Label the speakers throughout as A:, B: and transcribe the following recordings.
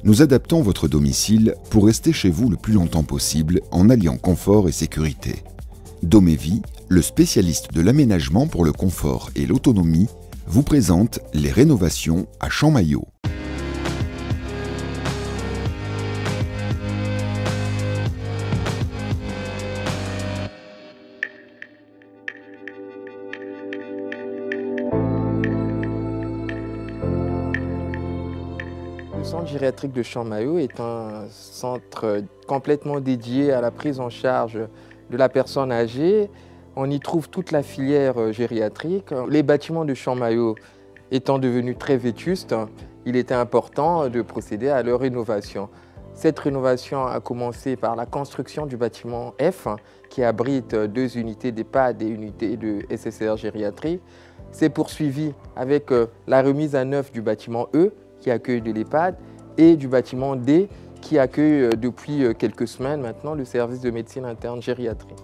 A: Nous adaptons votre domicile pour rester chez vous le plus longtemps possible en alliant confort et sécurité. Domévie, le spécialiste de l'aménagement pour le confort et l'autonomie, vous présente les rénovations à Champmayot.
B: Le centre gériatrique de Champmayot est un centre complètement dédié à la prise en charge de la personne âgée. On y trouve toute la filière gériatrique. Les bâtiments de Champmayot étant devenus très vétustes, il était important de procéder à leur rénovation. Cette rénovation a commencé par la construction du bâtiment F, qui abrite 2 unités d'EHPAD et une unité de SSR gériatrique. C'est poursuivi avec la remise à neuf du bâtiment E, qui accueille de l'EHPAD, et du bâtiment D, qui accueille depuis quelques semaines maintenant le service de médecine interne gériatrie.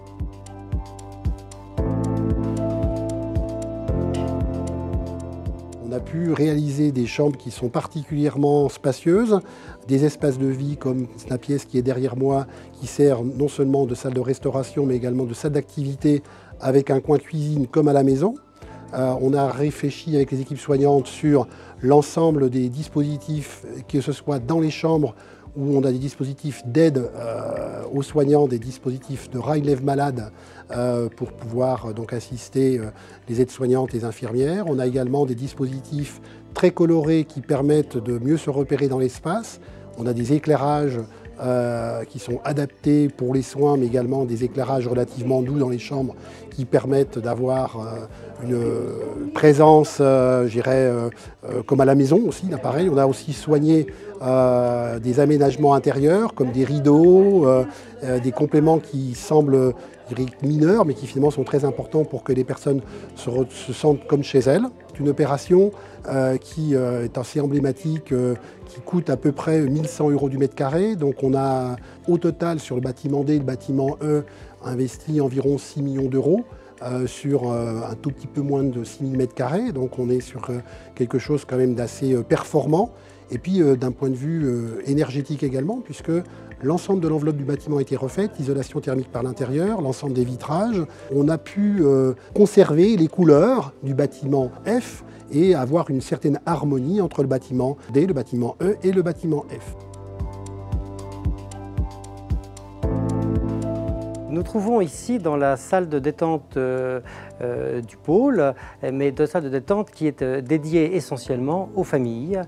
C: On a pu réaliser des chambres qui sont particulièrement spacieuses, des espaces de vie comme la pièce qui est derrière moi, qui sert non seulement de salle de restauration, mais également de salle d'activité avec un coin cuisine comme à la maison. On a réfléchi avec les équipes soignantes sur l'ensemble des dispositifs, que ce soit dans les chambres où on a des dispositifs d'aide aux soignants, des dispositifs de relève malade pour pouvoir donc assister les aides-soignantes et les infirmières. On a également des dispositifs très colorés qui permettent de mieux se repérer dans l'espace. On a des éclairages qui sont adaptés pour les soins, mais également des éclairages relativement doux dans les chambres qui permettent d'avoir une présence, je dirais, comme à la maison aussi, là pareil. On a aussi soigné des aménagements intérieurs comme des rideaux, des compléments qui semblent mineurs, mais qui finalement sont très importants pour que les personnes se sentent comme chez elles. C'est une opération qui est assez emblématique, qui coûte à peu près 1 100 € du mètre carré. Donc on a au total sur le bâtiment D et le bâtiment E investi environ 6 millions d'euros sur un tout petit peu moins de 6 000 mètres carrés. Donc on est sur quelque chose quand même d'assez performant. Et puis d'un point de vue énergétique également, puisque l'ensemble de l'enveloppe du bâtiment a été refaite, l'isolation thermique par l'intérieur, l'ensemble des vitrages. On a pu conserver les couleurs du bâtiment F et avoir une certaine harmonie entre le bâtiment D, le bâtiment E et le bâtiment F.
D: Nous trouvons ici dans la salle de détente du pôle, mais de salle de détente qui est dédiée essentiellement aux familles,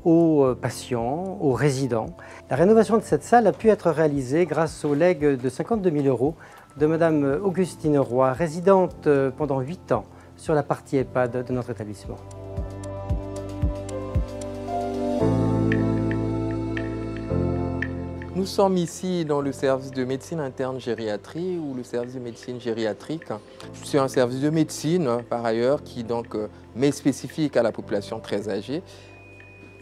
D: aux patients, aux résidents. La rénovation de cette salle a pu être réalisée grâce au legs de 52 000 € de Madame Augustine Roy, résidente pendant 8 ans sur la partie EHPAD de notre établissement.
B: Nous sommes ici dans le service de médecine interne gériatrie ou le service de médecine gériatrique. C'est un service de médecine par ailleurs qui donc m'est spécifique à la population très âgée.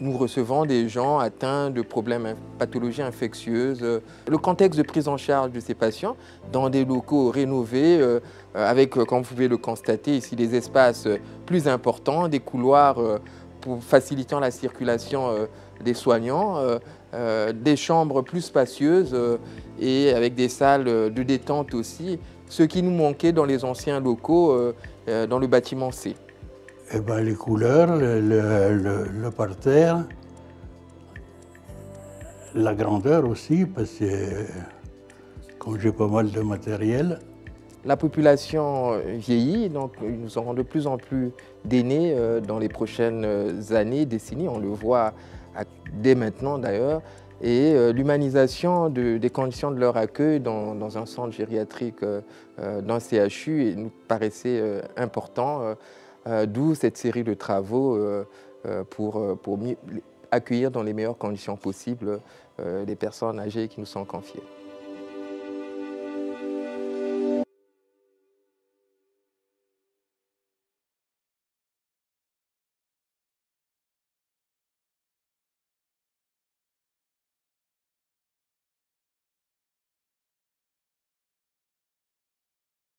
B: Nous recevons des gens atteints de problèmes, pathologies infectieuses. Le contexte de prise en charge de ces patients dans des locaux rénovés avec, comme vous pouvez le constater ici, des espaces plus importants, des couloirs pour facilitant la circulation des soignants, des chambres plus spacieuses et avec des salles de détente aussi, ce qui nous manquait dans les anciens locaux dans le bâtiment C.
E: Eh ben, les couleurs, le parterre, la grandeur aussi, parce que comme j'ai pas mal de matériel.
B: La population vieillit, donc nous aurons de plus en plus d'aînés dans les prochaines années, décennies, on le voit dès maintenant d'ailleurs. Et l'humanisation des conditions de leur accueil dans un centre gériatrique, dans un CHU, nous paraissait important. D'où cette série de travaux pour accueillir dans les meilleures conditions possibles les personnes âgées qui nous sont confiées.